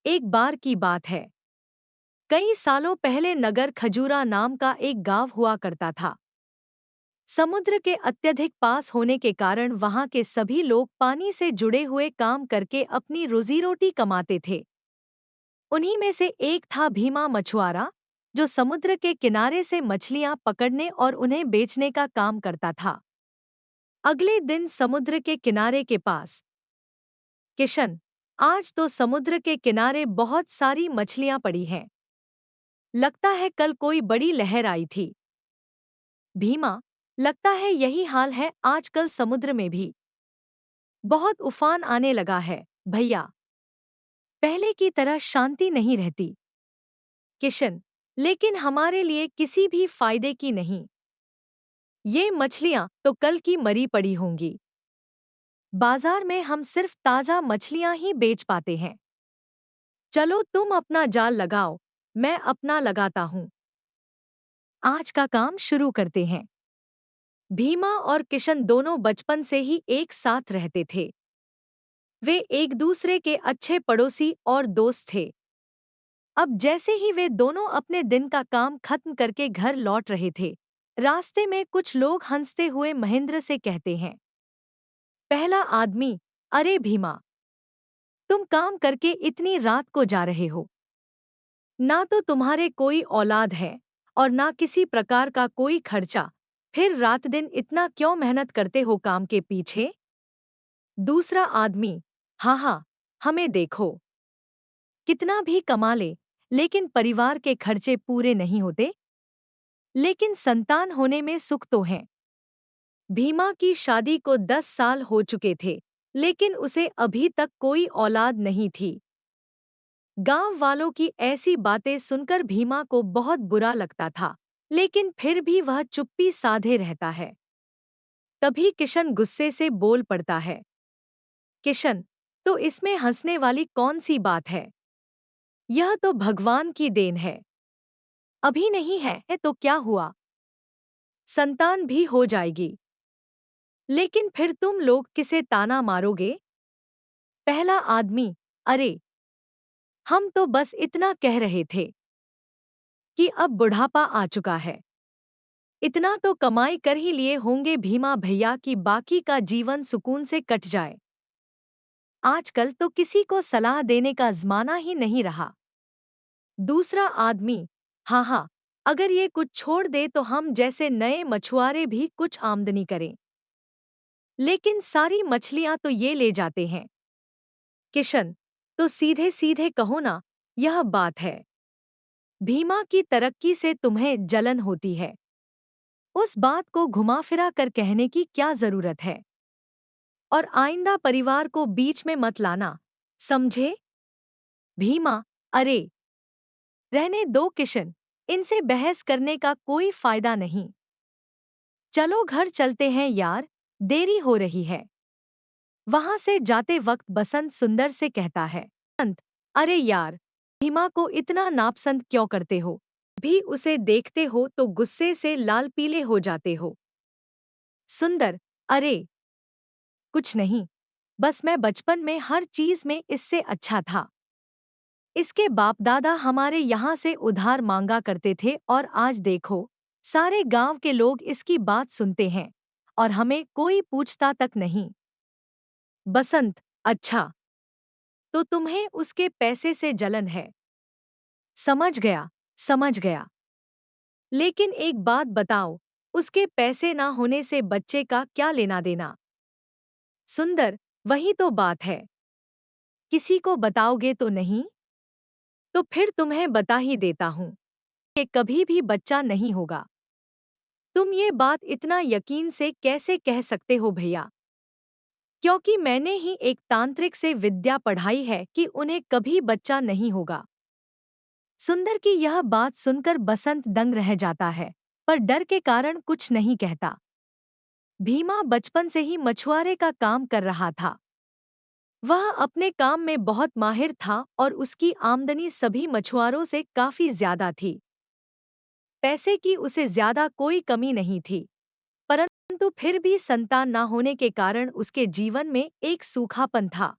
एक बार की बात है। कई सालों पहले नगर खजूरा नाम का एक गांव हुआ करता था। समुद्र के अत्यधिक पास होने के कारण वहां के सभी लोग पानी से जुड़े हुए काम करके अपनी रोजी रोटी कमाते थे। उन्हीं में से एक था भीमा मछुआरा, जो समुद्र के किनारे से मछलियां पकड़ने और उन्हें बेचने का काम करता था। अगले दिन समुद्र के किनारे के पास, किशन, आज तो समुद्र के किनारे बहुत सारी मछलियां पड़ी हैं। लगता है कल कोई बड़ी लहर आई थी। भीमा, लगता है यही हाल है आजकल समुद्र में भी। बहुत उफान आने लगा है भैया। पहले की तरह शांति नहीं रहती। किशन, लेकिन हमारे लिए किसी भी फायदे की नहीं। ये मछलियां तो कल की मरी पड़ी होंगी। बाजार में हम सिर्फ ताजा मछलियां ही बेच पाते हैं। चलो तुम अपना जाल लगाओ, मैं अपना लगाता हूं। आज का काम शुरू करते हैं। भीमा और किशन दोनों बचपन से ही एक साथ रहते थे। वे एक दूसरे के अच्छे पड़ोसी और दोस्त थे। अब जैसे ही वे दोनों अपने दिन का काम खत्म करके घर लौट रहे थे, रास्ते में कुछ लोग हंसते हुए महेंद्र से कहते हैं। पहला आदमी, अरे भीमा, तुम काम करके इतनी रात को जा रहे हो। ना तो तुम्हारे कोई औलाद है और ना किसी प्रकार का कोई खर्चा, फिर रात दिन इतना क्यों मेहनत करते हो काम के पीछे? दूसरा आदमी, हाँ हाँ, हमें देखो, कितना भी कमा ले, लेकिन परिवार के खर्चे पूरे नहीं होते। लेकिन संतान होने में सुख तो है। भीमा की शादी को 10 साल हो चुके थे, लेकिन उसे अभी तक कोई औलाद नहीं थी। गांव वालों की ऐसी बातें सुनकर भीमा को बहुत बुरा लगता था, लेकिन फिर भी वह चुप्पी साधे रहता है। तभी किशन गुस्से से बोल पड़ता है। किशन, तो इसमें हंसने वाली कौन सी बात है? यह तो भगवान की देन है। अभी नहीं है तो क्या हुआ? संतान भी हो जाएगी। लेकिन फिर तुम लोग किसे ताना मारोगे? पहला आदमी, अरे, हम तो बस इतना कह रहे थे कि अब बुढ़ापा आ चुका है। इतना तो कमाई कर ही लिए होंगे भीमा भैया कि बाकी का जीवन सुकून से कट जाए। आजकल तो किसी को सलाह देने का ज़माना ही नहीं रहा। दूसरा आदमी, हाँ हाँ, अगर ये कुछ छोड़ दे तो हम जैसे नए मछुआरे भी कुछ आमदनी करें। लेकिन सारी मछलियां तो ये ले जाते हैं। किशन, तो सीधे सीधे कहो ना, यह बात है। भीमा की तरक्की से तुम्हें जलन होती है। उस बात को घुमा फिरा कर कहने की क्या जरूरत है? और आइंदा परिवार को बीच में मत लाना, समझे? भीमा, अरे, रहने दो किशन, इनसे बहस करने का कोई फायदा नहीं। चलो घर चलते हैं यार, देरी हो रही है। वहां से जाते वक्त बसंत सुंदर से कहता है। बसंत, अरे यार, भीमा को इतना नापसंद क्यों करते हो? भी उसे देखते हो तो गुस्से से लाल पीले हो जाते हो। सुंदर, अरे कुछ नहीं, बस मैं बचपन में हर चीज में इससे अच्छा था। इसके बाप दादा हमारे यहाँ से उधार मांगा करते थे और आज देखो, सारे गांव के लोग इसकी बात सुनते हैं और हमें कोई पूछता तक नहीं। बसंत, अच्छा, तो तुम्हें उसके पैसे से जलन है। समझ गया, समझ गया। लेकिन एक बात बताओ, उसके पैसे ना होने से बच्चे का क्या लेना देना? सुंदर, वही तो बात है। किसी को बताओगे तो नहीं? तो फिर तुम्हें बता ही देता हूं कि कभी भी बच्चा नहीं होगा। तुम ये बात इतना यकीन से कैसे कह सकते हो भैया? क्योंकि मैंने ही एक तांत्रिक से विद्या पढ़ाई है कि उन्हें कभी बच्चा नहीं होगा। सुंदर की यह बात सुनकर बसंत दंग रह जाता है, पर डर के कारण कुछ नहीं कहता। भीमा बचपन से ही मछुआरे का काम कर रहा था। वह अपने काम में बहुत माहिर था और उसकी आमदनी सभी मछुआरों से काफी ज्यादा थी। पैसे की उसे ज्यादा कोई कमी नहीं थी, परंतु फिर भी संतान न होने के कारण उसके जीवन में एक सूखापन था।